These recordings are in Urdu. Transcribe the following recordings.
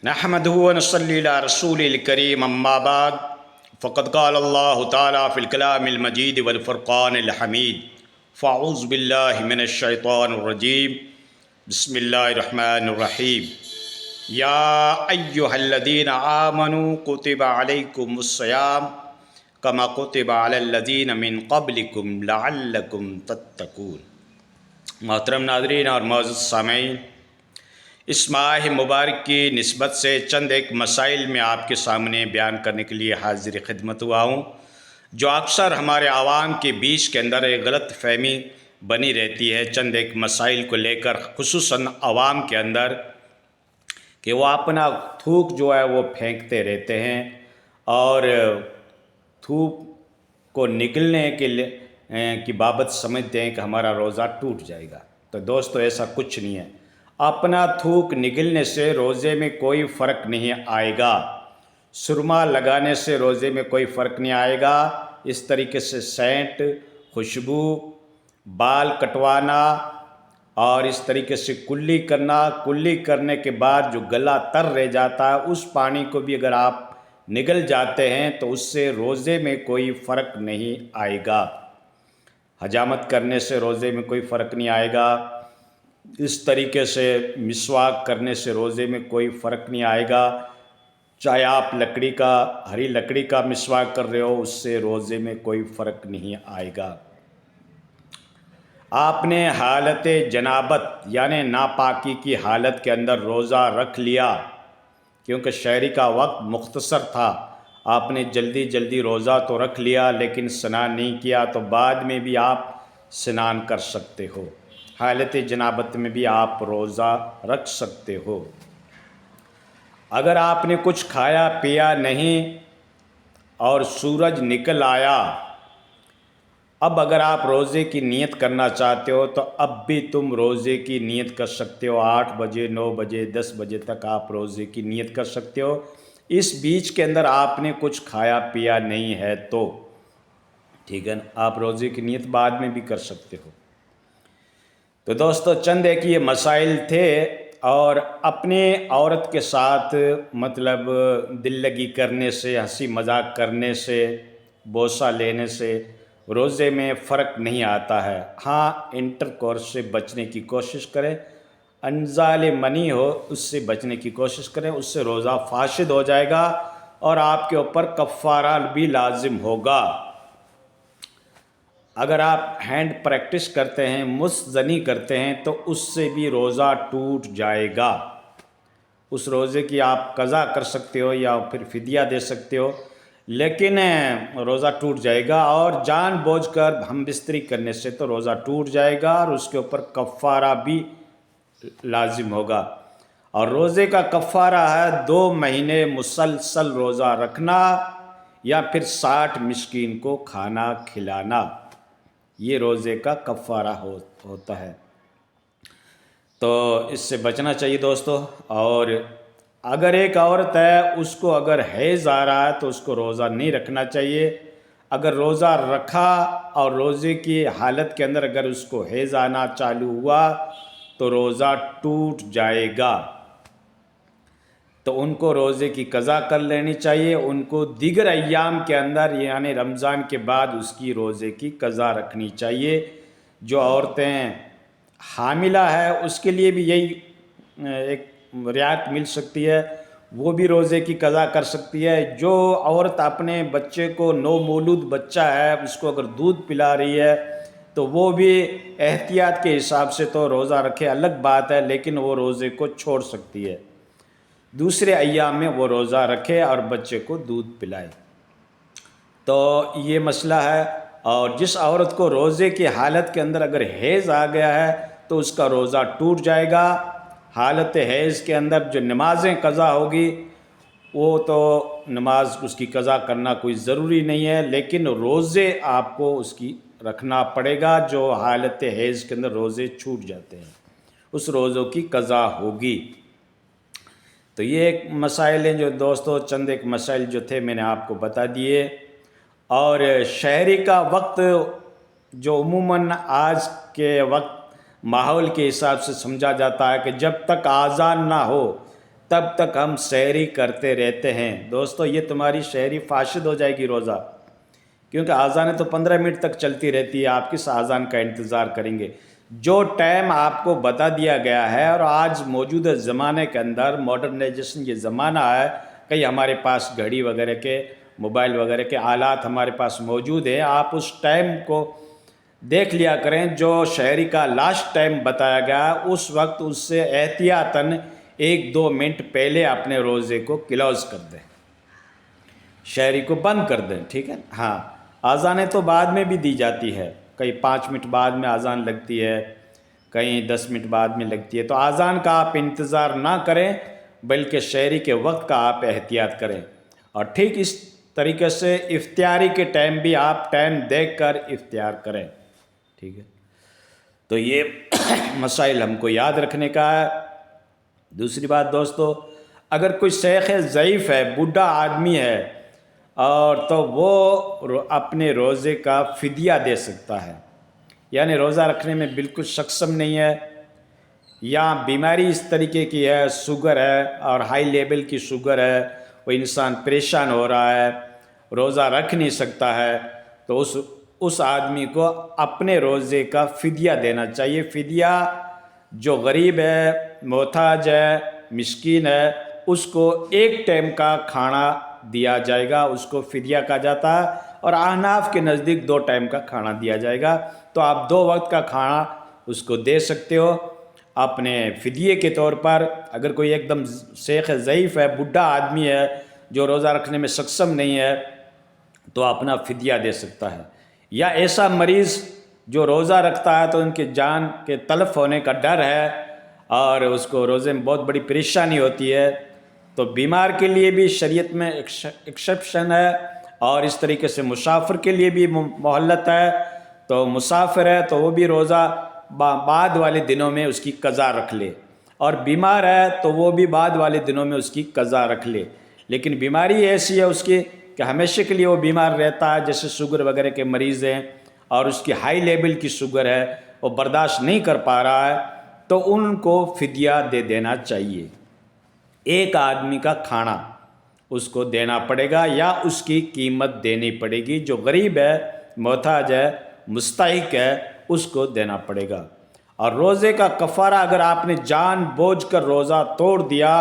نحمده ونصلي على رسول الكريم اما بعد فقد قال الله تعالى في الكلام المجيد والفرقان الحميد فاعوذ بالله من الشيطان الرجيم بسم الله الرحمن الرحيم يا أيها الذين آمنوا كتب عليكم الصيام كما كتب على الذين من قبلكم لعلكم تتقون۔ محترم ناظرین اور معزز سامعین، اس ماہ مبارک کی نسبت سے چند ایک مسائل میں آپ کے سامنے بیان کرنے کے لیے حاضر خدمت ہوا ہوں، جو اکثر ہمارے عوام کے بیچ کے اندر ایک غلط فہمی بنی رہتی ہے چند ایک مسائل کو لے کر، خصوصاً عوام کے اندر، کہ وہ اپنا تھوک جو ہے وہ پھینکتے رہتے ہیں اور تھوک کو نکلنے کی بابت سمجھتے ہیں کہ ہمارا روزہ ٹوٹ جائے گا۔ تو دوستو، ایسا کچھ نہیں ہے۔ اپنا تھوک نکلنے سے روزے میں کوئی فرق نہیں آئے گا، سرما لگانے سے روزے میں کوئی فرق نہیں آئے گا، اس طریقے سے سینٹ، خوشبو، بال کٹوانا اور اس طریقے سے کلی کرنے کے بعد جو گلا تر رہ جاتا ہے اس پانی کو بھی اگر آپ نگل جاتے ہیں تو اس سے روزے میں کوئی فرق نہیں آئے گا۔ حجامت کرنے سے روزے میں کوئی فرق نہیں آئے گا، اس طریقے سے مسواک کرنے سے روزے میں کوئی فرق نہیں آئے گا، چاہے آپ ہری لکڑی کا مسواک کر رہے ہو، اس سے روزے میں کوئی فرق نہیں آئے گا۔ آپ نے حالت جنابت یعنی ناپاکی کی حالت کے اندر روزہ رکھ لیا، کیونکہ شہری کا وقت مختصر تھا، آپ نے جلدی روزہ تو رکھ لیا لیکن اسنان نہیں کیا، تو بعد میں بھی آپ اسنان کر سکتے ہو، حالت جنابت میں بھی آپ روزہ رکھ سکتے ہو۔ اگر آپ نے کچھ کھایا پیا نہیں اور سورج نکل آیا، اب اگر آپ روزے کی نیت کرنا چاہتے ہو تو اب بھی تم روزے کی نیت کر سکتے ہو، 8 بجے 9 بجے 10 بجے تک آپ روزے کی نیت کر سکتے ہو۔ اس بیچ کے اندر آپ نے کچھ کھایا پیا نہیں ہے تو ٹھیک ہے نا، آپ روزے کی نیت بعد میں بھی کر سکتے ہو۔ تو دوستو، چند ایک یہ مسائل تھے، اور اپنے عورت کے ساتھ مطلب دل لگی کرنے سے، ہنسی مذاق کرنے سے، بوسہ لینے سے روزے میں فرق نہیں آتا ہے۔ ہاں، انٹر کورس سے بچنے کی کوشش کریں، انزال منی ہو اس سے بچنے کی کوشش کریں، اس سے روزہ فاسد ہو جائے گا اور آپ کے اوپر کفارہ بھی لازم ہوگا۔ اگر آپ ہینڈ پریکٹس کرتے ہیں، مس زنی کرتے ہیں، تو اس سے بھی روزہ ٹوٹ جائے گا۔ اس روزے کی آپ قضا کر سکتے ہو یا پھر فدیہ دے سکتے ہو، لیکن روزہ ٹوٹ جائے گا، اور جان بوجھ کر ہم بستری کرنے سے تو روزہ ٹوٹ جائے گا اور اس کے اوپر کفارہ بھی لازم ہوگا۔ اور روزے کا کفارہ ہے 2 مہینے مسلسل روزہ رکھنا یا پھر 60 مسکین کو کھانا کھلانا، یہ روزے کا کفارہ ہوتا ہے۔ تو اس سے بچنا چاہیے دوستو۔ اور اگر ایک عورت ہے، اس کو اگر حیض آ رہا ہے تو اس کو روزہ نہیں رکھنا چاہیے۔ اگر روزہ رکھا اور روزے کی حالت کے اندر اگر اس کو حیض آنا چالو ہوا تو روزہ ٹوٹ جائے گا، تو ان کو روزے کی قضا کر لینی چاہیے، ان کو دیگر ایام کے اندر یعنی رمضان کے بعد اس کی روزے کی قضا رکھنی چاہیے۔ جو عورتیں حاملہ ہے اس کے لیے بھی یہی ایک رعایت مل سکتی ہے، وہ بھی روزے کی قضا کر سکتی ہے۔ جو عورت اپنے بچے کو، نو مولود بچہ ہے، اس کو اگر دودھ پلا رہی ہے تو وہ بھی احتیاط کے حساب سے تو روزہ رکھے، الگ بات ہے، لیکن وہ روزے کو چھوڑ سکتی ہے، دوسرے ایام میں وہ روزہ رکھے اور بچے کو دودھ پلائے۔ تو یہ مسئلہ ہے۔ اور جس عورت کو روزے کی حالت کے اندر اگر حیض آ گیا ہے تو اس کا روزہ ٹوٹ جائے گا۔ حالت حیض کے اندر جو نمازیں قضا ہوگی، وہ تو نماز اس کی قضا کرنا کوئی ضروری نہیں ہے، لیکن روزے آپ کو اس کی رکھنا پڑے گا۔ جو حالت حیض کے اندر روزے چھوٹ جاتے ہیں اس روزوں کی قضا ہوگی۔ تو یہ ایک مسائل ہیں جو دوستو، چند ایک مسائل جو تھے میں نے آپ کو بتا دیے۔ اور شہری کا وقت جو عموماً آج کے وقت ماحول کے حساب سے سمجھا جاتا ہے کہ جب تک آذان نہ ہو تب تک ہم سحری کرتے رہتے ہیں۔ دوستو یہ تمہاری سحری فاسد ہو جائے گی روزہ، کیونکہ اذانیں تو 15 منٹ تک چلتی رہتی ہے، آپ کس اذان کا انتظار کریں گے؟ جو ٹائم آپ کو بتا دیا گیا ہے، اور آج موجودہ زمانے کے اندر ماڈرنائزیشن یہ زمانہ ہے، کئی ہمارے پاس گھڑی وغیرہ کے، موبائل وغیرہ کے آلات ہمارے پاس موجود ہیں، آپ اس ٹائم کو دیکھ لیا کریں جو شہری کا لاسٹ ٹائم بتایا گیا، اس وقت اس سے احتیاطاً 1-2 منٹ پہلے اپنے روزے کو کلوز کر دیں، شہری کو بند کر دیں، ٹھیک ہے؟ ہاں، اذانیں تو بعد میں بھی دی جاتی ہے، کہیں 5 منٹ بعد میں اذان لگتی ہے، کہیں 10 منٹ بعد میں لگتی ہے، تو اذان کا آپ انتظار نہ کریں بلکہ شہری کے وقت کا آپ احتیاط کریں۔ اور ٹھیک اس طریقے سے افطاری کے ٹائم بھی آپ ٹائم دیکھ کر افطار کریں، ٹھیک ہے؟ تو یہ مسائل ہم کو یاد رکھنے کا ہے۔ دوسری بات دوستو، اگر کوئی شیخ ضعیف ہے، بوڑھا آدمی ہے، اور تو وہ اپنے روزے کا فدیہ دے سکتا ہے، یعنی روزہ رکھنے میں بالکل سક્ષم نہیں ہے، یا بیماری اس طریقے کی ہے، شوگر ہے اور ہائی لیول کی شوگر ہے، وہ انسان پریشان ہو رہا ہے، روزہ رکھ نہیں سکتا ہے، تو اس آدمی کو اپنے روزے کا فدیہ دینا چاہیے۔ فدیہ جو غریب ہے، محتاج ہے، مسکین ہے، اس کو ایک ٹائم کا کھانا دیا جائے گا، اس کو فدیہ کہا جاتا ہے، اور احناف کے نزدیک 2 ٹائم کا کھانا دیا جائے گا، تو آپ 2 وقت کا کھانا اس کو دے سکتے ہو اپنے فدیے کے طور پر۔ اگر کوئی ایک دم شیخ ضعیف ہے، بوڑھا آدمی ہے جو روزہ رکھنے میں سક્ષم نہیں ہے، تو اپنا فدیہ دے سکتا ہے۔ یا ایسا مریض جو روزہ رکھتا ہے تو ان کے جان کے تلف ہونے کا ڈر ہے، اور اس کو روزے میں بہت بڑی پریشانی ہوتی ہے، تو بیمار کے لیے بھی شریعت میں ایکسیپشن ہے، اور اس طریقے سے مسافر کے لیے بھی مہلت ہے، تو مسافر ہے تو وہ بھی روزہ بعد والے دنوں میں اس کی قضا رکھ لے، اور بیمار ہے تو وہ بھی بعد والے دنوں میں اس کی قضا رکھ لے۔ لیکن بیماری ایسی ہے اس کی کہ ہمیشہ کے لیے وہ بیمار رہتا ہے، جیسے شوگر وغیرہ کے مریض ہیں، اور اس کی ہائی لیول کی شوگر ہے، وہ برداشت نہیں کر پا رہا ہے، تو ان کو فدیہ دے دینا چاہیے۔ ایک آدمی کا کھانا اس کو دینا پڑے گا، یا اس کی قیمت دینی پڑے گی، جو غریب ہے، محتاج ہے، مستحق ہے، اس کو دینا پڑے گا۔ اور روزے کا کفارہ، اگر آپ نے جان بوجھ کر روزہ توڑ دیا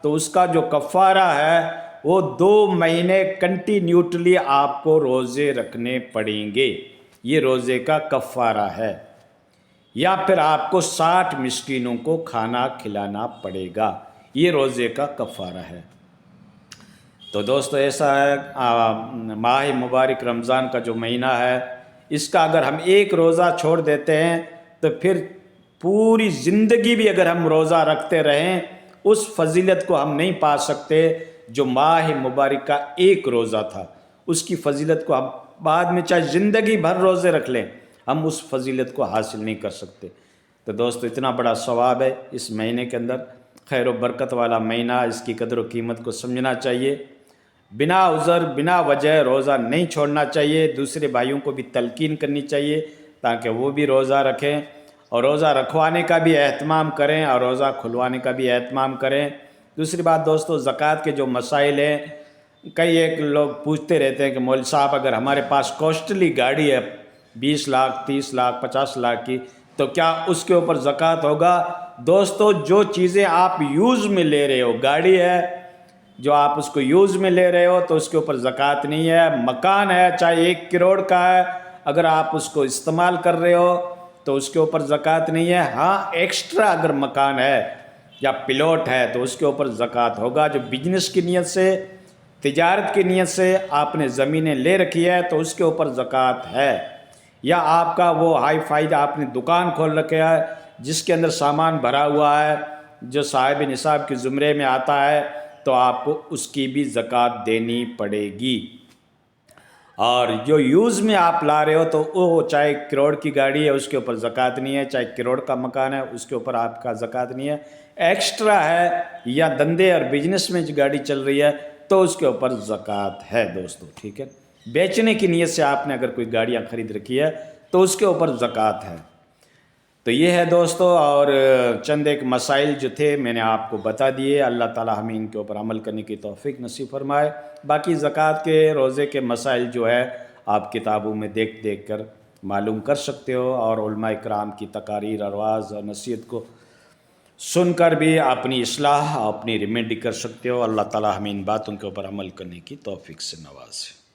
تو اس کا جو کفارہ ہے وہ 2 مہینے کنٹینیوٹلی آپ کو روزے رکھنے پڑیں گے، یہ روزے کا کفارہ ہے۔ یا پھر آپ کو 60 مسکینوں کو کھانا کھلانا پڑے گا، یہ روزے کا کفارہ ہے۔ تو دوستو ایسا ہے، ماہ مبارک رمضان کا جو مہینہ ہے، اس کا اگر ہم ایک روزہ چھوڑ دیتے ہیں تو پھر پوری زندگی بھی اگر ہم روزہ رکھتے رہیں اس فضیلت کو ہم نہیں پا سکتے جو ماہ مبارک کا ایک روزہ تھا۔ اس کی فضیلت کو ہم بعد میں چاہے زندگی بھر روزے رکھ لیں، ہم اس فضیلت کو حاصل نہیں کر سکتے۔ تو دوستو اتنا بڑا ثواب ہے اس مہینے کے اندر، خیر و برکت والا مہینہ، اس کی قدر و قیمت کو سمجھنا چاہیے۔ بنا عذر، بنا وجہ روزہ نہیں چھوڑنا چاہیے، دوسرے بھائیوں کو بھی تلقین کرنی چاہیے تاکہ وہ بھی روزہ رکھیں، اور روزہ رکھوانے کا بھی اہتمام کریں اور روزہ کھلوانے کا بھی اہتمام کریں۔ دوسری بات دوستو، زکوٰۃ کے جو مسائل ہیں، کئی ایک لوگ پوچھتے رہتے ہیں کہ مولوی صاحب اگر ہمارے پاس کوسٹلی گاڑی ہے 20 لاکھ 30 لاکھ 50 لاکھ کی، تو کیا اس کے اوپر زکوٰۃ ہوگا؟ دوستو جو چیزیں آپ یوز میں لے رہے ہو، گاڑی ہے جو آپ اس کو یوز میں لے رہے ہو تو اس کے اوپر زکوٰۃ نہیں ہے۔ مکان ہے چاہے 1 کروڑ کا ہے، اگر آپ اس کو استعمال کر رہے ہو تو اس کے اوپر زکوٰۃ نہیں ہے۔ ہاں ایکسٹرا اگر مکان ہے یا پلاٹ ہے تو اس کے اوپر زکوٰۃ ہوگا۔ جو بزنس کی نیت سے، تجارت کی نیت سے آپ نے زمینیں لے رکھی ہے تو اس کے اوپر زکوٰۃ ہے۔ یا آپ کا وہ ہائی فائی آپ نے دکان کھول رکھا ہے جس کے اندر سامان بھرا ہوا ہے، جو صاحب نصاب کے زمرے میں آتا ہے، تو آپ کو اس کی بھی زکوٰۃ دینی پڑے گی۔ اور جو یوز میں آپ لا رہے ہو تو وہ چاہے کروڑ کی گاڑی ہے اس کے اوپر زکوٰۃ نہیں ہے، چاہے کروڑ کا مکان ہے اس کے اوپر آپ کا زکوٰۃ نہیں ہے۔ ایکسٹرا ہے یا دھندے اور بزنس میں جو گاڑی چل رہی ہے تو اس کے اوپر زکوٰۃ ہے دوستو، ٹھیک ہے؟ بیچنے کی نیت سے آپ نے اگر کوئی گاڑیاں خرید رکھی ہے تو اس کے اوپر زکوٰۃ ہے۔ تو یہ ہے دوستو، اور چند ایک مسائل جو تھے میں نے آپ کو بتا دیے، اللہ تعالی ہمیں ان کے اوپر عمل کرنے کی توفیق نصیب فرمائے۔ باقی زکوٰۃ کے روزے کے مسائل جو ہے آپ کتابوں میں دیکھ کر معلوم کر سکتے ہو، اور علماء کرام کی تقاریر اور وعظ اور نصیحت کو سن کر بھی اپنی اصلاح اپنی ریمیڈی کر سکتے ہو۔ اللہ تعالی ہمیں ان باتوں کے اوپر عمل کرنے کی توفیق سے نوازے۔